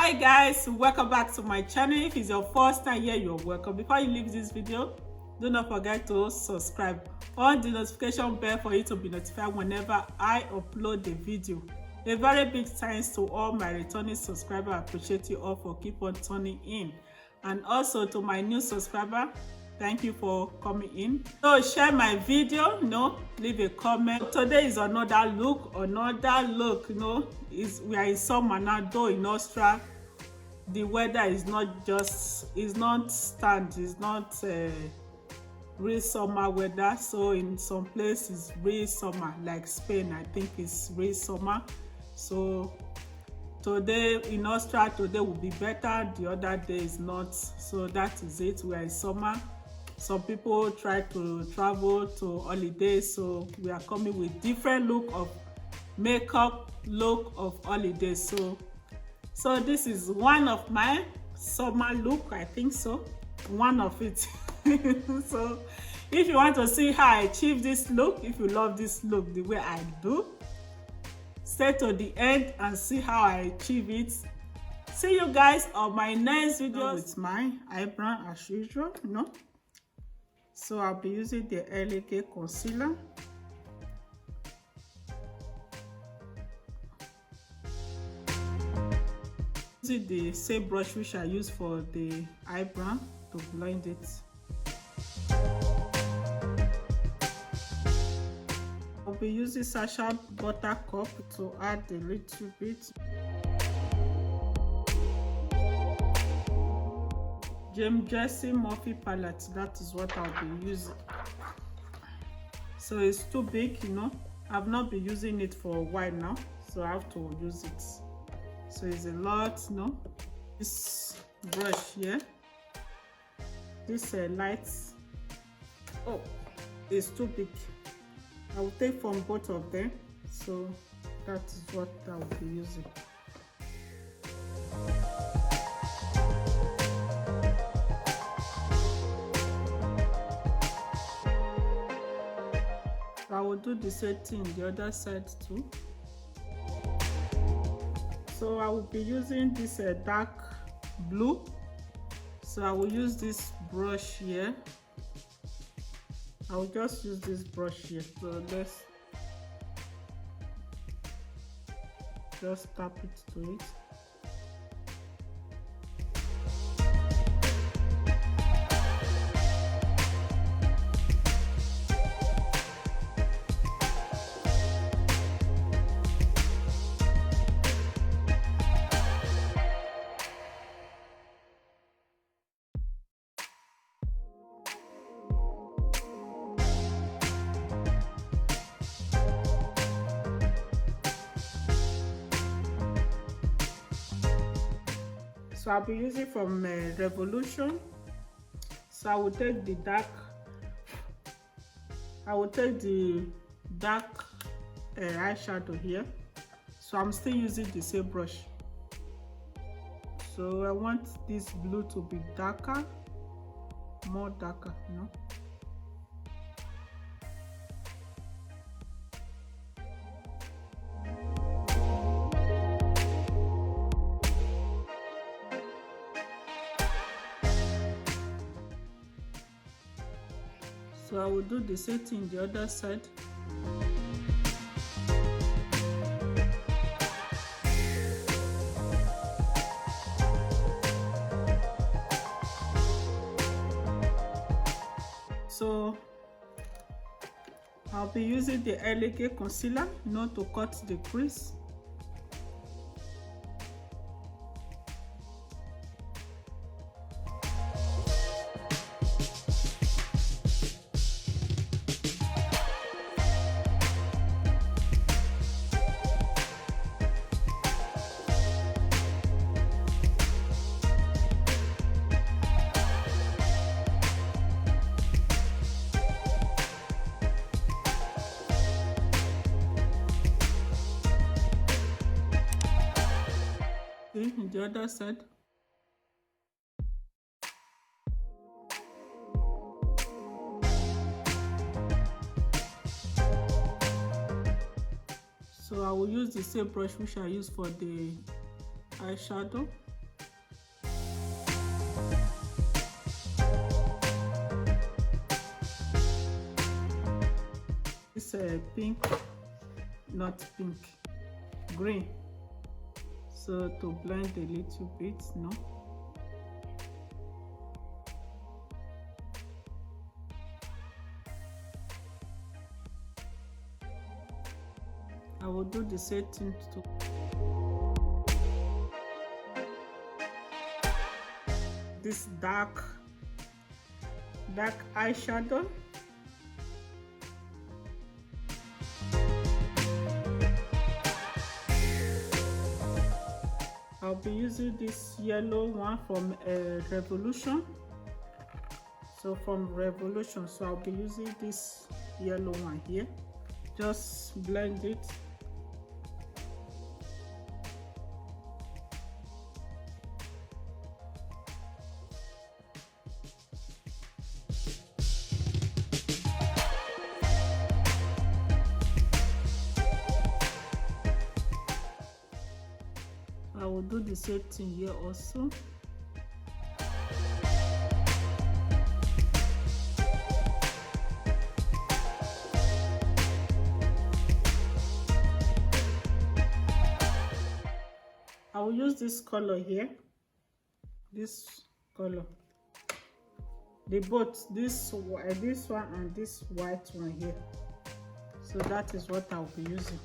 Hi guys, welcome back to my channel. If it's your first time here, you're welcome. Before you leave this video, do not forget to subscribe on the notification bell for you to be notified whenever I upload the video. A very big thanks to all my returning subscribers. I appreciate you all for keep on tuning in, and also to my new subscriber, thank you for coming in. So share my video, leave a comment. Today is another look, we are in summer now, though in Austria the weather is not real summer weather. So in some places real summer, like Spain, I think it's real summer. So today in Austria, today will be better, the other day is not. So that is it, we are in summer. Some people try to travel to holidays, so we are coming with different look of makeup look of holidays. So this is one of my summer look, I think so, one of it. So if you want to see how I achieve this look, if you love this look the way I do, stay to the end and see how I achieve it. See you guys on my next video with my eyebrow as usual. So I'll be using the Elegant concealer. Using the same brush which I use for the eyebrow to blend it. I'll be using Sacha Buttercup to add a little bit. James Jersey Murphy palette, that is what I'll be using. So it's too big, I've not been using it for a while now, so I have to use it. So it's a lot, This brush here, this light, it's too big. I will take from both of them, so that is what I will be using. I will do the same thing the other side too. So I will be using this dark blue. So I will use this brush here. I will just use this brush here. So let's just tap it to it. So I'll be using from Revolution. So I will take the dark eyeshadow here. So I'm still using the same brush. So I want this blue to be darker, more darker, So I will do the same thing the other side. So I'll be using the Elegant concealer, to cut the crease. In the other side. So I will use the same brush which I use for the eyeshadow. This pink, not pink, green. So to blend a little bit, no. I will do the same thing to this dark eyeshadow. I'll be using this yellow one from Revolution. So from Revolution, so I'll be using this yellow one here. Just blend it. I will do the same thing here also. I will use this color here, this color, the both this one and this white one here. So that is what I'll be using.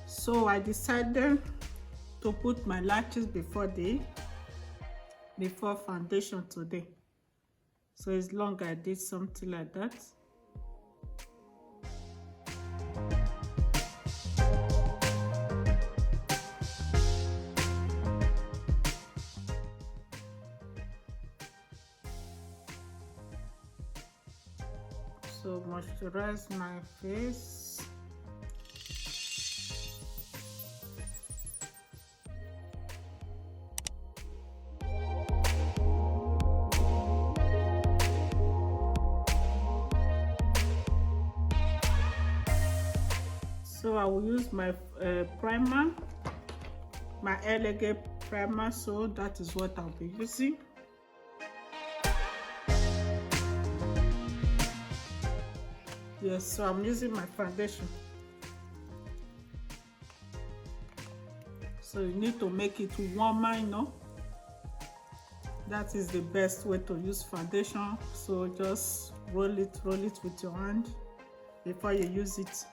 So I decided to put my lashes before foundation today. So it's long I did something like that. So moisturize my face. So I will use my primer, my elegant primer. So that is what I'll be using. Yes, so I'm using my foundation. So you need to make it warmer, you know. That is the best way to use foundation. So just roll it with your hand before you use it.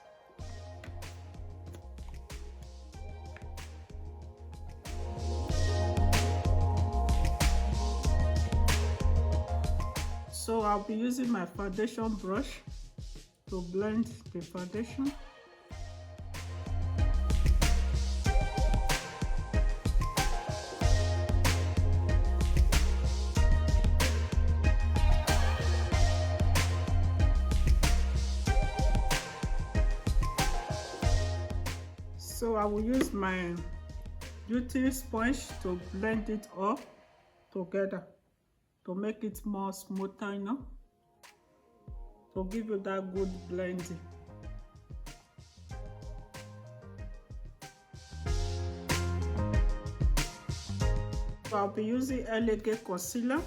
So I'll be using my foundation brush to blend the foundation. So I will use my beauty sponge to blend it all together to make it more smoother, you know. to give you that good blending. So I'll be using Elegant concealer.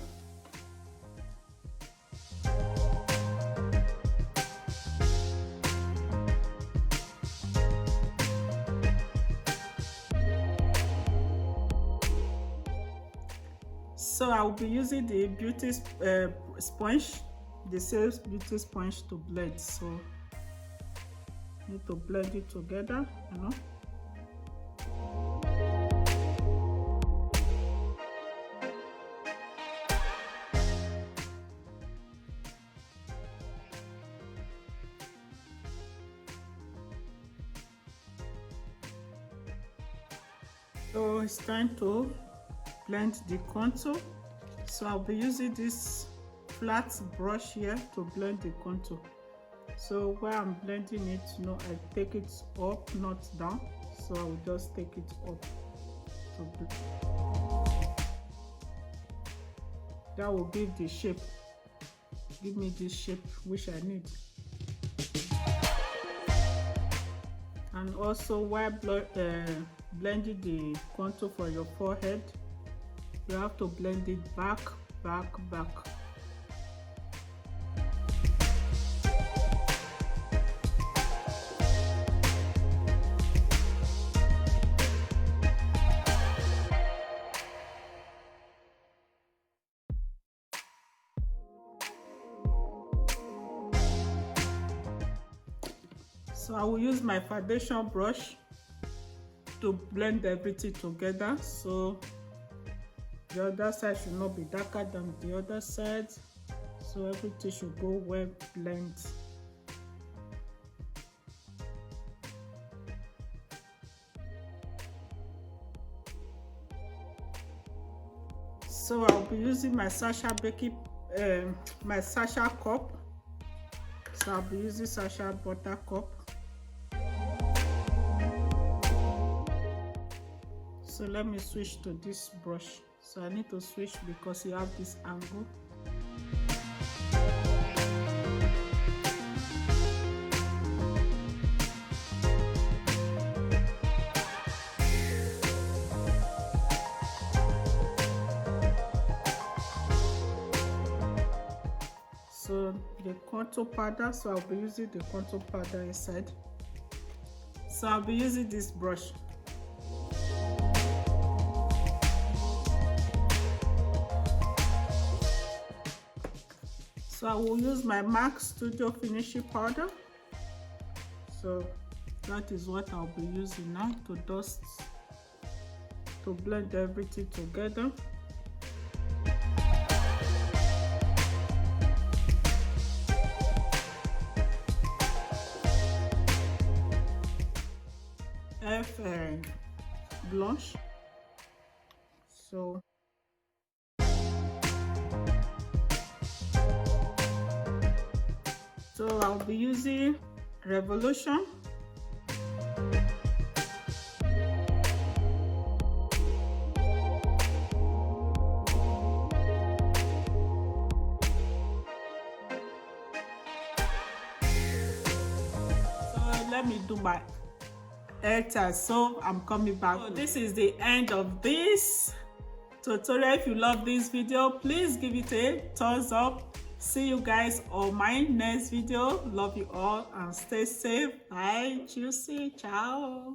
So I'll be using the beauty sponge, the sales beauty sponge to blend. So need to blend it together, you know. So it's time to blend the contour. So I'll be using this flat brush here to blend the contour. So while I'm blending it, you know, I take it up, not down. So I will just take it up to blend. That will give the shape, give me this shape which I need. And also while blending the contour for your forehead, you have to blend it back, back, back. So I will use my foundation brush to blend everything together. So the other side should not be darker than the other side, so everything should go well blend. So I'll be using my Sasha baking my Sasha cup. So I'll be using Sasha butter cup. So let me switch to this brush. So I need to switch because you have this angle. So the contour powder, so I'll be using the contour powder inside. So I'll be using this brush. So I will use my MAC Studio finishing powder. So that is what I'll be using now to dust, to blend everything together. Blush. So I'll be using Revolution. So let me do my hairstyle. So I'm coming back. So this is the end of this tutorial. If you love this video, please give it a thumbs up. See you guys on my next video. Love you all and stay safe. Bye, juicy. Ciao.